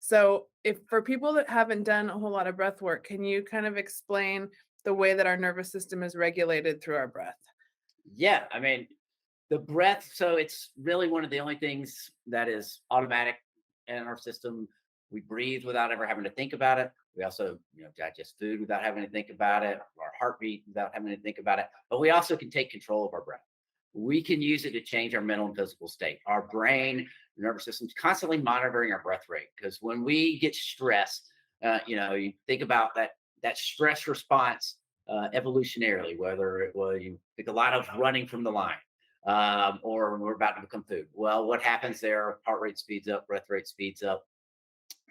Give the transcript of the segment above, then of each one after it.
So, if for people that haven't done a whole lot of breath work, can you kind of explain the way that our nervous system is regulated through our breath? Yeah, I mean, the breath, so it's really one of the only things that is automatic in our system. We breathe without ever having to think about it. We also, digest food without having to think about it, our heartbeat without having to think about it. But we also can take control of our breath. We can use it to change our mental and physical state. Our brain, nervous system's constantly monitoring our breath rate because when we get stressed, you think about that stress response evolutionarily, whether it was you think a lot of running from the line or we're about to become food. Well, what happens there? Heart rate speeds up, breath rate speeds up.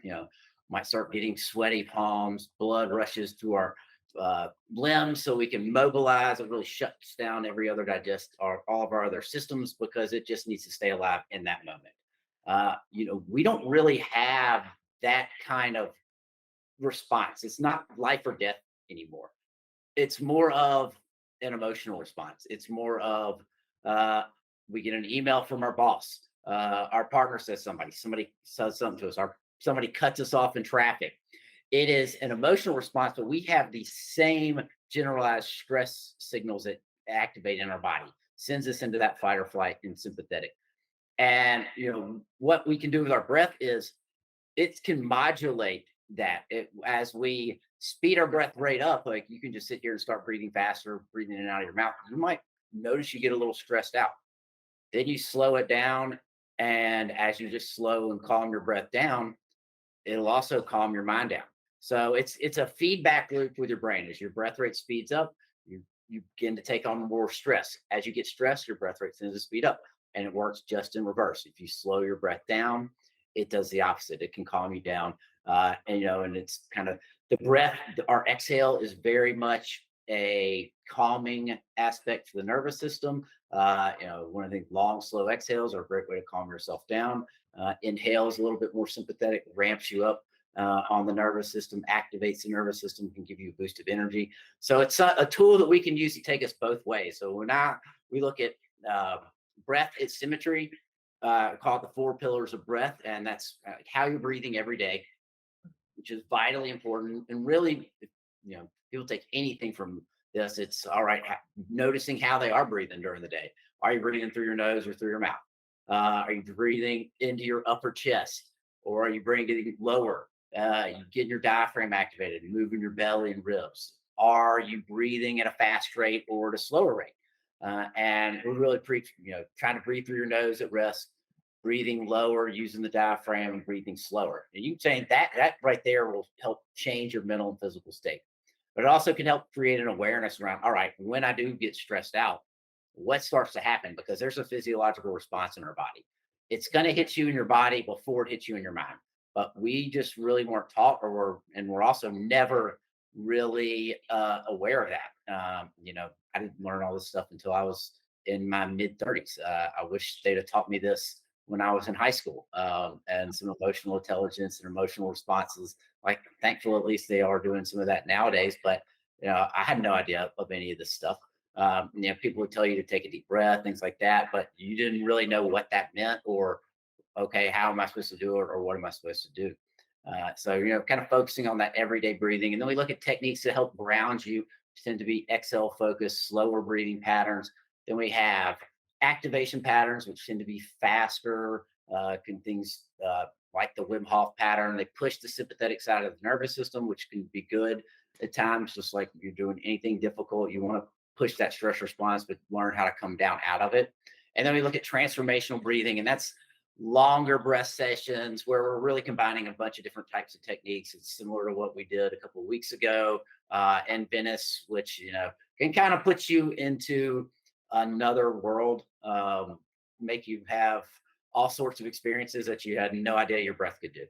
You know, might start getting sweaty palms, blood rushes through our limbs, so we can mobilize. It really shuts down every other all of our other systems because it just needs to stay alive in that moment. We don't really have that kind of response. It's not life or death anymore. It's more of an emotional response. It's more of we get an email from our boss. Our partner says somebody says something to us. Somebody cuts us off in traffic. It is an emotional response, but we have the same generalized stress signals that activate in our body, sends us into that fight or flight and sympathetic. And what we can do with our breath is it can modulate as we speed our breath rate up. Like you can just sit here and start breathing faster, breathing in and out of your mouth. You might notice you get a little stressed out. Then you slow it down. And as you just slow and calm your breath down, it'll also calm your mind down. So it's a feedback loop with your brain. As your breath rate speeds up, you begin to take on more stress. As you get stressed, your breath rate tends to speed up, and it works just in reverse. If you slow your breath down, it does the opposite. It can calm you down, and it's kind of the breath. Our exhale is very much a calming aspect to the nervous system. One of the long, slow exhales are a great way to calm yourself down. Inhales a little bit more sympathetic, ramps you up on the nervous system, activates the nervous system, can give you a boost of energy. So it's a tool that we can use to take us both ways. So we look at uh, breath, its symmetry, called the four pillars of breath, and that's how you're breathing every day, which is vitally important. And really, people take anything from this. It's all right. Noticing how they are breathing during the day. Are you breathing through your nose or through your mouth? Are you breathing into your upper chest, or are you breathing it lower? You getting your diaphragm activated, moving your belly and ribs. Are you breathing at a fast rate or at a slower rate? And we're really preaching, trying to breathe through your nose at rest, breathing lower, using the diaphragm, and breathing slower. And you saying that right there will help change your mental and physical state. But it also can help create an awareness around, all right, when I do get stressed out, what starts to happen? Because there's a physiological response in our body. It's going to hit you in your body before it hits you in your mind. But we just really weren't taught, we're also never really aware of that. I didn't learn all this stuff until I was in my mid 30s. I wish they'd have taught me this when I was in high school, and some emotional intelligence and emotional responses. Like, thankful at least they are doing some of that nowadays. But I had no idea of any of this stuff. People would tell you to take a deep breath, things like that, but you didn't really know what that meant, or okay, how am I supposed to do it, or what am I supposed to do? So kind of focusing on that everyday breathing, and then we look at techniques to help ground you. Tend to be exhale focused, slower breathing patterns. Then we have activation patterns, which tend to be faster. Can things like the Wim Hof pattern? They push the sympathetic side of the nervous system, which can be good at times. Just like you're doing anything difficult, you want to push that stress response, but learn how to come down out of it. And then we look at transformational breathing, and that's longer breath sessions where we're really combining a bunch of different types of techniques. It's similar to what we did a couple of weeks ago in Venice, which can kind of put you into another world, make you have all sorts of experiences that you had no idea your breath could do.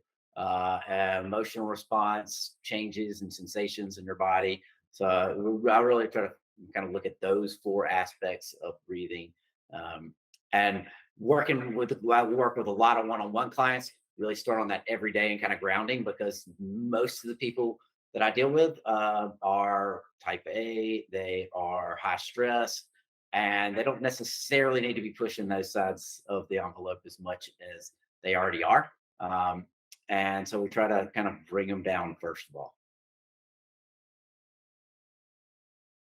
Emotional response, changes and sensations in your body. So I really try to kind of look at those four aspects of breathing. And we work with a lot of one-on-one clients, really start on that every day and kind of grounding, because most of the people that I deal with are type A, they are high stress, and they don't necessarily need to be pushing those sides of the envelope as much as they already are. And so we try to kind of bring them down first of all.